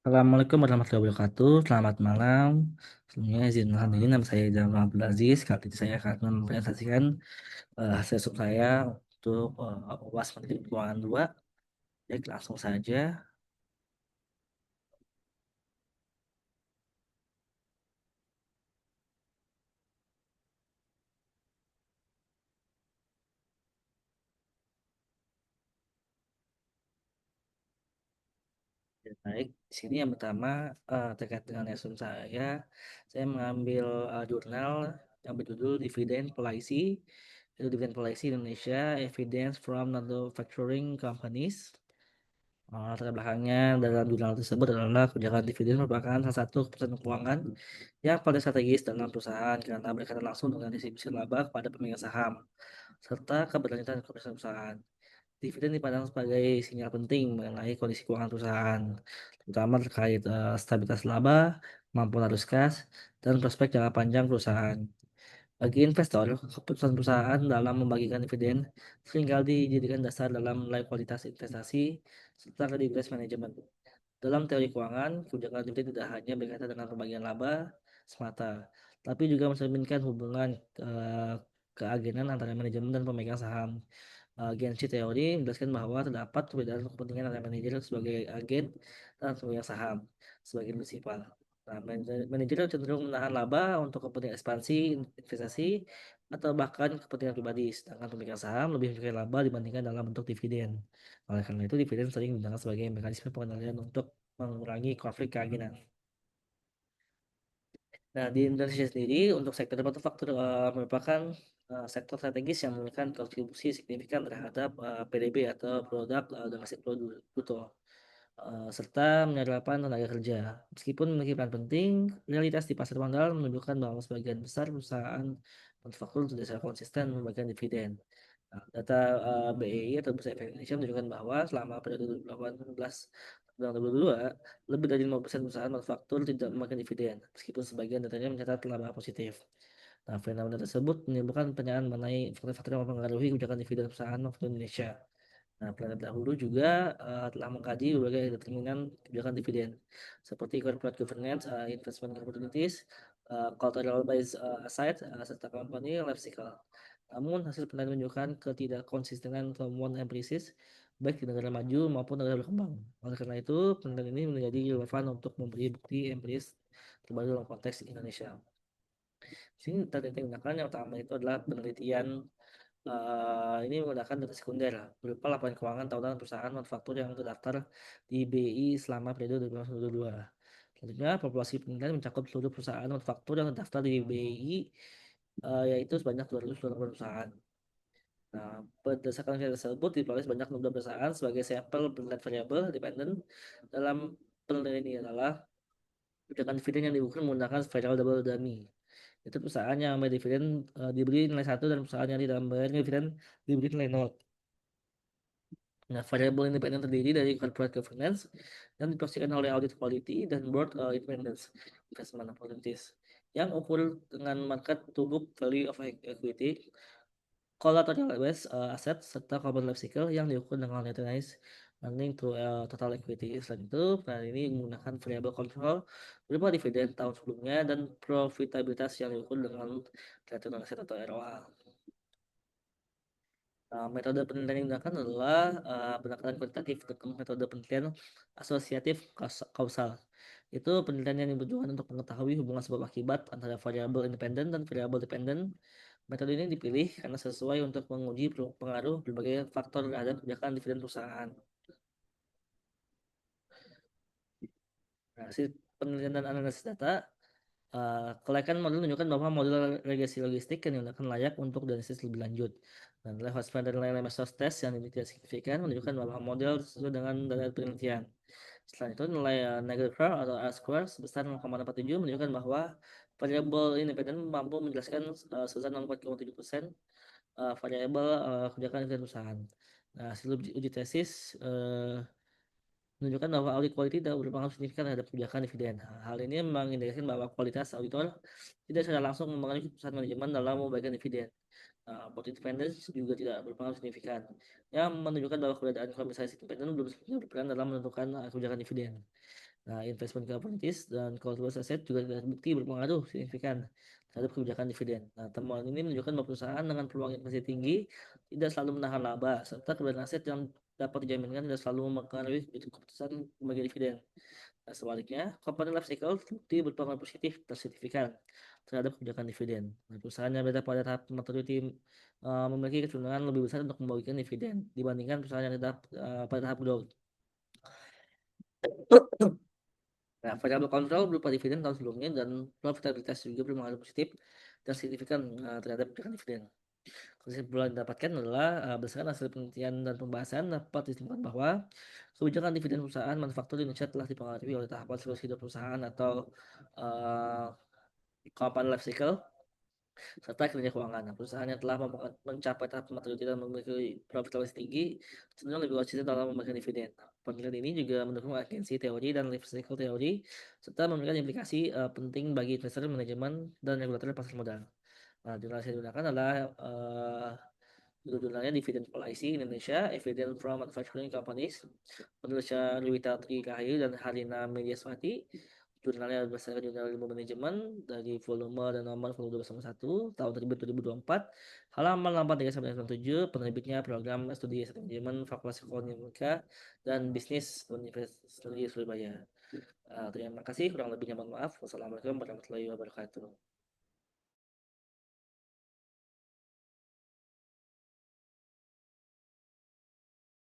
Assalamualaikum warahmatullahi wabarakatuh. Selamat malam. Sebelumnya izin alhamdulillah nama saya Jamal Abdul Aziz. Kali ini saya akan mempresentasikan hasil sub saya untuk UAS Manajemen Keuangan 2. Baik, langsung saja. Ya, baik, di sini yang pertama terkait dengan resume saya mengambil jurnal yang berjudul Dividend Policy, itu Dividend Policy Indonesia Evidence from Manufacturing Companies. Latar belakangnya dalam jurnal tersebut adalah kebijakan dividen merupakan salah satu keputusan keuangan yang paling strategis dalam perusahaan karena berkaitan langsung dengan distribusi laba kepada pemegang saham serta keberlanjutan keberhasilan perusahaan. Dividen dipandang sebagai sinyal penting mengenai kondisi keuangan perusahaan, terutama terkait stabilitas laba, kemampuan arus kas, dan prospek jangka panjang perusahaan. Bagi investor, keputusan perusahaan dalam membagikan dividen seringkali dijadikan dasar dalam menilai kualitas investasi serta kredibilitas manajemen. Dalam teori keuangan, kebijakan dividen tidak hanya berkaitan dengan pembagian laba semata, tapi juga mencerminkan hubungan keagenan antara manajemen dan pemegang saham. Agensi teori menjelaskan bahwa terdapat perbedaan kepentingan antara manajer sebagai agen dan pemegang saham sebagai prinsipal. Nah, manajer cenderung menahan laba untuk kepentingan ekspansi, investasi, atau bahkan kepentingan pribadi, sedangkan pemegang saham lebih memiliki laba dibandingkan dalam bentuk dividen. Oleh karena itu, dividen sering digunakan sebagai mekanisme pengendalian untuk mengurangi konflik keagenan. Nah, di Indonesia sendiri, untuk sektor manufaktur merupakan sektor strategis yang memberikan kontribusi signifikan terhadap PDB atau produk domestik bruto, serta menyerap tenaga kerja. Meskipun memiliki peran penting, realitas di pasar modal menunjukkan bahwa sebagian besar perusahaan manufaktur tidak secara konsisten membagikan dividen. Nah, data BEI atau Bursa Efek Indonesia menunjukkan bahwa selama periode 2018 dan 2022, lebih dari 50% perusahaan manufaktur tidak memakan dividen, meskipun sebagian datanya mencatat laba positif. Nah, fenomena tersebut menimbulkan pertanyaan mengenai faktor-faktor yang mempengaruhi kebijakan dividen perusahaan manufaktur Indonesia. Nah, Planet dahulu juga telah mengkaji berbagai determinan kebijakan dividen, seperti corporate governance, investment opportunities, cultural based asset, serta company life cycle. Namun, hasil penelitian menunjukkan ketidakkonsistenan temuan empiris baik di negara maju maupun negara berkembang. Oleh karena itu, penelitian ini menjadi relevan untuk memberi bukti empiris terbaru dalam konteks Indonesia. Di sini penelitian yang digunakan yang utama itu adalah penelitian ini menggunakan data sekunder berupa laporan keuangan tahunan perusahaan manufaktur yang terdaftar di BI selama periode 2022. Selanjutnya, populasi penelitian mencakup seluruh perusahaan manufaktur yang terdaftar di BI, yaitu sebanyak 220 perusahaan. Nah, berdasarkan hasil tersebut diperoleh sebanyak 12 perusahaan sebagai sampel penilaian variabel dependen dalam penelitian ini adalah kebijakan dividen yang diukur menggunakan variabel double dummy. Itu perusahaan yang membayar dividen diberi nilai satu dan perusahaan yang tidak membayar dividen diberi nilai nol. Nah, variabel independen terdiri dari corporate governance yang dipastikan oleh audit quality dan board independence investment opportunities yang ukur dengan market to book value of equity, collateral base asset serta carbon life cycle yang diukur dengan neutralized earning to total equity. Selain itu, plan ini menggunakan variabel control berupa dividen tahun sebelumnya dan profitabilitas yang diukur dengan return on asset atau ROA. Metode penelitian yang digunakan adalah pendekatan kuantitatif dengan metode penelitian asosiatif kausal. Itu penelitian yang bertujuan untuk mengetahui hubungan sebab akibat antara variabel independen dan variabel dependen. Metode ini dipilih karena sesuai untuk menguji pengaruh berbagai faktor terhadap kebijakan dividen perusahaan. Nah, hasil penelitian dan analisis data, kelaikan model menunjukkan bahwa model regresi logistik yang digunakan layak untuk dianalisis lebih lanjut. Dan nilai Hotspur dan nilai Mesos test yang tidak signifikan menunjukkan bahwa model sesuai dengan data penelitian. Selain itu, nilai Nagelkar atau R-square sebesar 0,47 menunjukkan bahwa variabel independen mampu menjelaskan sebesar 0,7% variabel kebijakan dan perusahaan. Nah, hasil uji tesis menunjukkan bahwa audit quality tidak berpengaruh signifikan terhadap kebijakan dividen. Hal ini mengindikasikan bahwa kualitas auditor tidak secara langsung mempengaruhi keputusan manajemen dalam memberikan dividen. Audit independence juga tidak berpengaruh signifikan, yang menunjukkan bahwa keberadaan komisaris independen belum sepenuhnya berperan dalam menentukan kebijakan dividen. Nah, investment commodities dan kualitas aset juga terbukti berpengaruh signifikan terhadap kebijakan dividen. Nah, temuan ini menunjukkan bahwa perusahaan dengan peluang investasi tinggi tidak selalu menahan laba, serta keberadaan aset yang dapat dijaminkan tidak selalu mempengaruhi keputusan pembagian dividen. Nah, sebaliknya, komponen life cycle terbukti berpengaruh positif dan signifikan terhadap kebijakan dividen. Nah, perusahaan yang berada pada tahap maturity memiliki kecenderungan lebih besar untuk membagikan dividen dibandingkan perusahaan yang tidak pada tahap growth. Nah, variabel kontrol berupa dividen tahun sebelumnya dan profitabilitas juga berpengaruh positif dan signifikan terhadap kebijakan dividen. Kesimpulan yang didapatkan adalah berdasarkan hasil penelitian dan pembahasan dapat disimpulkan bahwa kebijakan dividen perusahaan manufaktur di Indonesia telah dipengaruhi oleh tahapan siklus hidup perusahaan atau uh, kapan life cycle serta kinerja keuangan. Nah, perusahaan yang telah mencapai tahap maturity dan memiliki profitabilitas tinggi cenderung lebih konsisten dalam memberikan dividen. Nah, penelitian ini juga mendukung agensi teori dan life cycle teori serta memberikan implikasi penting bagi investor, manajemen, dan regulator pasar modal. Nah, jurnal yang saya gunakan adalah judulnya Dividend Policy Indonesia, Evidence from Manufacturing Companies, penulisnya Lewita Trikahayu dan Harina Mediaswati. Jurnalnya berdasarkan jurnal ilmu manajemen dari volume dan nomor volume 201 tahun terbit 2024, halaman 83-97, penerbitnya program studi S1 manajemen Fakultas Ekonomika dan Bisnis Universitas Surabaya. Terima kasih, kurang lebihnya mohon maaf. Wassalamualaikum warahmatullahi wabarakatuh.